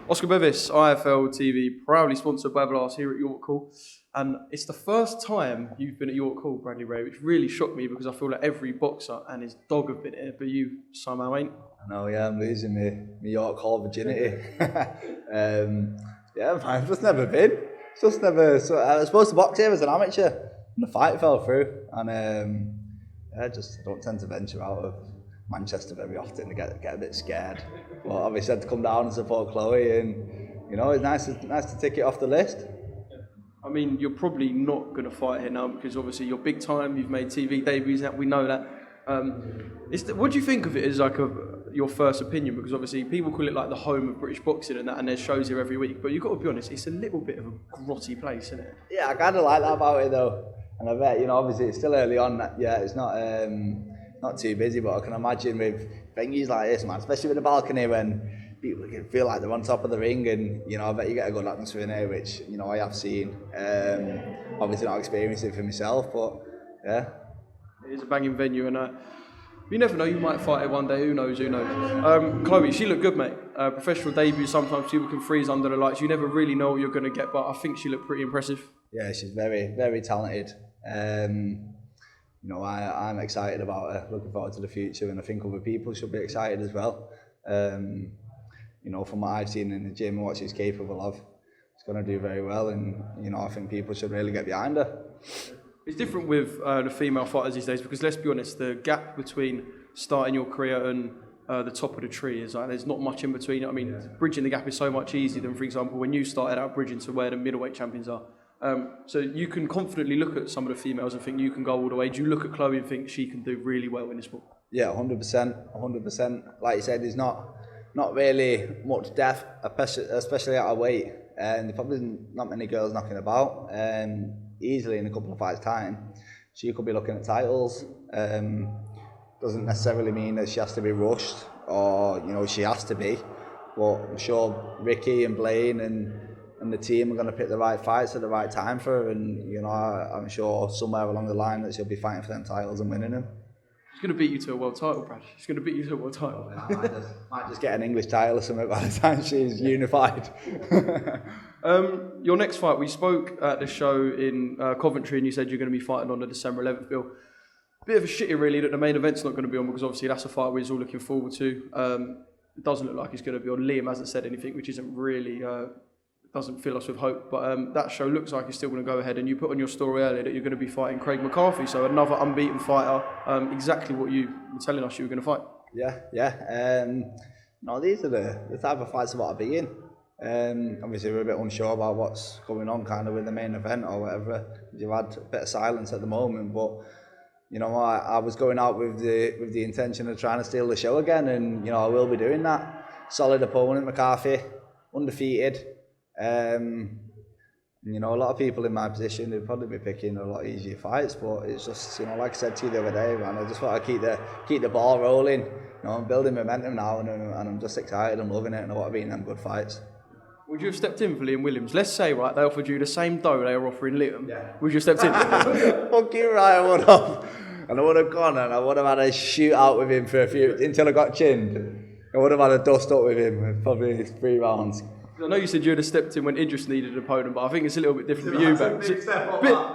Oscar Bevis, IFL TV, proudly sponsored by Everlast here at York Hall. And it's the first time you've been at York Hall, Bradley Ray, which really shocked me because I feel like every boxer and his dog have been here, but you somehow ain't. I know, yeah, I'm losing my York Hall virginity. Yeah, I've just never been. Just never. So I was supposed to box here as an amateur, and the fight fell through. And I don't tend to venture out of Manchester very often to get a bit scared. But obviously, I had to come down and support Chloe, and it's nice to tick it off the list. I mean, you're probably not going to fight here now because obviously you're big time. You've made TV debuts. We know that. What do you think of it as like your first opinion? Because obviously people call it like the home of British boxing and that, and there's shows here every week. But you've got to be honest, it's a little bit of a grotty place, isn't it? Yeah, I kind of like that about it though. And I bet obviously it's still early on. Yeah, it's not too busy, but I can imagine with venues like this, man, especially with the balcony when people can feel like they're on top of the ring, and I bet you get a good atmosphere in here, which I have seen. Obviously not experienced it for myself, but yeah. It is a banging venue, and you never know, you might fight it one day, who knows. Chloe, she looked good, mate. Professional debut, sometimes people can freeze under the lights. You never really know what you're going to get, but I think she looked pretty impressive. Yeah, she's very, very talented. I'm excited about her, looking forward to the future, and I think other people should be excited as well. From what I've seen in the gym and what she's capable of, she's going to do very well, and I think people should really get behind her. It's different with the female fighters these days because let's be honest, the gap between starting your career and the top of the tree is like there's not much in between. I mean, bridging the gap is so much easier than, for example, when you started out bridging to where the middleweight champions are. So you can confidently look at some of the females and think you can go all the way. Do you look at Chloe and think she can do really well in this sport? Yeah, 100%. Like you said, there's not really much depth, especially at her weight, and there's probably not many girls knocking about. Easily in a couple of fights' time, she could be looking at titles. Doesn't necessarily mean that she has to be rushed or she has to be, but I'm sure Ricky and Blaine and the team are going to pick the right fights at the right time for her, and I'm sure somewhere along the line that she'll be fighting for them titles and winning them. She's going to beat you to a world title, Brad. She's going to beat you to a world title. Might just get an English title or something by the time she's unified. Your next fight, we spoke at the show in Coventry, and you said you're going to be fighting on the December 11th bill. Bit of a shitty, really, that the main event's not going to be on because obviously that's a fight we're all looking forward to. It doesn't look like it's going to be on. Liam hasn't said anything, which isn't really doesn't fill us with hope. But that show looks like it's still going to go ahead. And you put on your story earlier that you're going to be fighting Craig McCarthy, so another unbeaten fighter. Exactly what you were telling us you were going to fight. Yeah. These are the type of fights I want to be in. Obviously, we're a bit unsure about what's going on kind of with the main event or whatever. You've had a bit of silence at the moment, but I was going out with the intention of trying to steal the show again, and I will be doing that. Solid opponent, McCarthy, undefeated. A lot of people in my position would probably be picking a lot easier fights, but it's just like I said to you the other day, man. I just want to keep the ball rolling. I'm building momentum now, and I'm just excited and loving it, and I want to be in them good fights. Would you have stepped in for Liam Williams? Let's say, right, they offered you the same dough they were offering Liam. Yeah. Would you have stepped in? Fuck you, right, I would have. And I would have gone and I would have had a shootout with him for a few, until I got chinned. I would have had a dust up with him, probably 3 rounds. I know you said you would have stepped in when Idris needed an opponent, but I think it's a little bit different for you, man.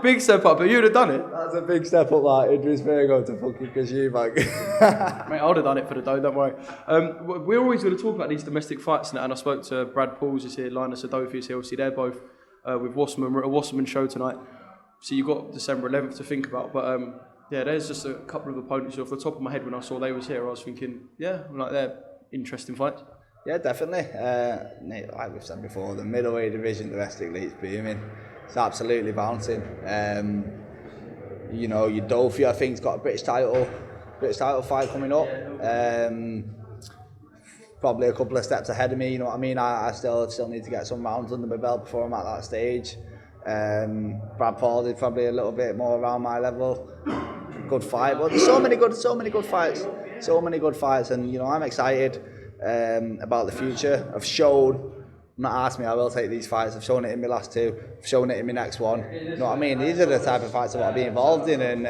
Big step up, but you would have done it. That's a big step up, like Idris Virgo to fucking Kashif, like. Mate, I would have done it for the dough, don't worry. We're always going to talk about these domestic fights now, and I spoke to Brad Pauls is here, Linus Adofi is here, obviously they're both with Wasserman. We're at a Wasserman show tonight, so you've got December 11th to think about, but there's just a couple of opponents off the top of my head when I saw they was here. I was thinking, they're interesting fights. Yeah, definitely. Like we've said before, the middleweight division domestically is booming. It's absolutely bouncing. Your Dofi, I think, has got a British title fight coming up. Probably a couple of steps ahead of me. You know what I mean? I still need to get some rounds under my belt before I'm at that stage. Brad Paul is probably a little bit more around my level. Good fight, but there's so many good fights, and I'm excited about the future. I've showed not asked me, I will take these fights. I've shown it in my last 2. I've shown it in my next one. You know what I mean? These are the type of fights I want to be involved in, and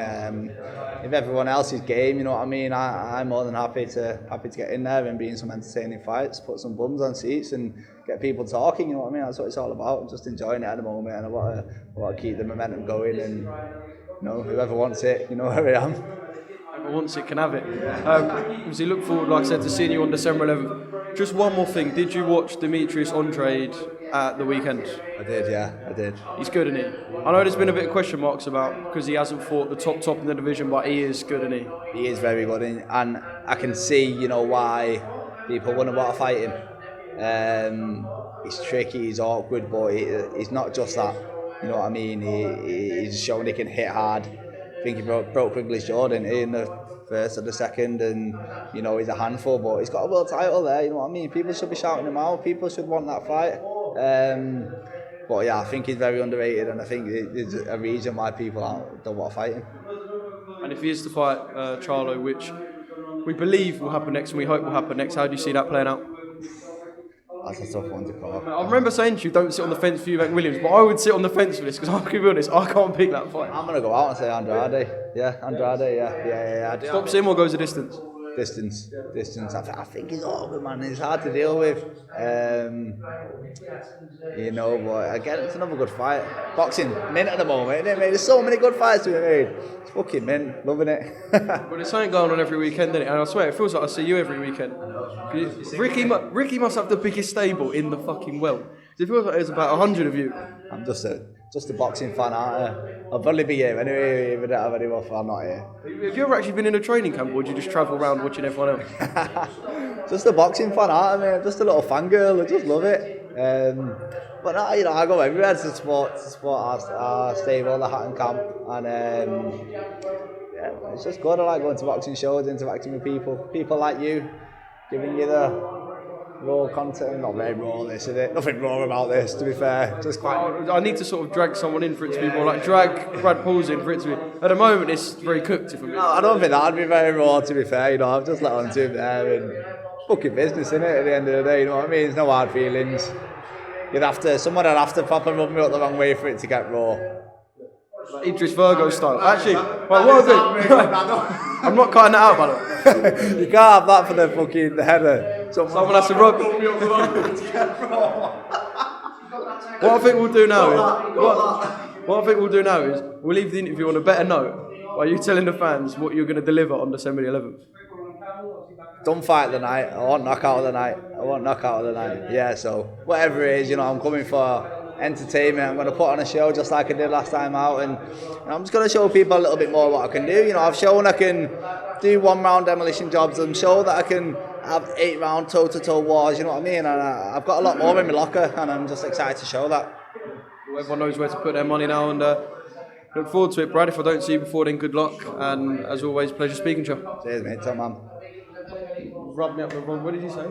if everyone else is game, you know what I mean, I'm more than happy to get in there and be in some entertaining fights, put some bums on seats and get people talking, you know what I mean? That's what it's all about. I'm just enjoying it at the moment, and I want to keep the momentum going, and you know, whoever wants it, you know where I am. Whoever wants it can have it. Obviously look forward, like I said, to seeing you on December 11th. Just one more thing, did you watch Demetrius Andrade at the weekend? I did, yeah, I did. He's good, isn't he? I know there's been a bit of question marks about because he hasn't fought the top in the division, but he is good, isn't he? He is very good, and I can see, you know, why people wouldn't want to fight him. He's tricky, he's awkward, but he's not just that. You know what I mean? He's shown he can hit hard. I think he broke Quigley's jaw in the first or the second, and you know, he's a handful, but he's got a world title there. You know what I mean? People should be shouting him out. People should want that fight. But yeah, I think he's very underrated, and I think there's a reason why people don't want to fight him. And if he is to fight Charlo, which we believe will happen next and we hope will happen next, how do you see that playing out? That's a tough one to call. I remember saying to you, don't sit on the fence for Eubank Williams, but I would sit on the fence for this because I'm going to be honest, I can't pick that fight. I'm going to go out and say Andrade. Yeah, Andrade, yeah. Stops him or goes a distance? Distance. I think he's awkward, man. He's hard to deal with. You know, but again, it's another good fight. Boxing, mint at the moment, isn't it, mate? There's so many good fights to be made. It's fucking mint, loving it. But there's something going on every weekend, isn't it? And I swear, it feels like I see you every weekend. Ricky must have the biggest stable in the fucking world. It feels like there's about 100 of you. I'm just a boxing fan, aren't I? I'll probably be here anyway if I don't have any more fun. I'm not here. Have you ever actually been in a training camp, or do you just travel around watching everyone else? Just a boxing fan, aren't I, mate? Just a little fangirl. I just love it. But no, you know, I go everywhere to support our stable, the Hatton camp, and yeah, it's just good. I like going to boxing shows, interacting with people like you, giving you the raw content. Not very raw, this, is it? Nothing raw about this, to be fair. Just quite. I need to sort of drag someone in for it to be more like drag Brad Pauls in for it to be. At the moment, it's very cooked for me. No, I don't think that'd be very raw, to be fair. You know, I've just let on to him there, and fucking business, innit? At the end of the day, you know what I mean? There's no hard feelings. Someone would have to proper rub me up the wrong way for it to get raw. Idris Virgo style. Actually, well, what I do? I'm not cutting that out, by the way. You can't have that for the fucking header. Someone has to rub. What I think we'll do now is we'll leave the interview on a better note by you telling the fans what you're going to deliver on December the 11th. Don't fight the night. I want knockout of the night. Yeah, so whatever it is, you know, I'm coming for entertainment. I'm going to put on a show just like I did last time out, and I'm just going to show people a little bit more what I can do. You know, I've shown I can do 1-round demolition jobs. I'm shown that I can have 8-round toe-to-toe wars. You know what I mean? And I've got a lot more in my locker, and I'm just excited to show that. Everyone knows where to put their money now, and look forward to it, Brad. If I don't see you before then, good luck, and as always, pleasure speaking to you. Cheers, mate. Top man. Rub me up with one. What did you say?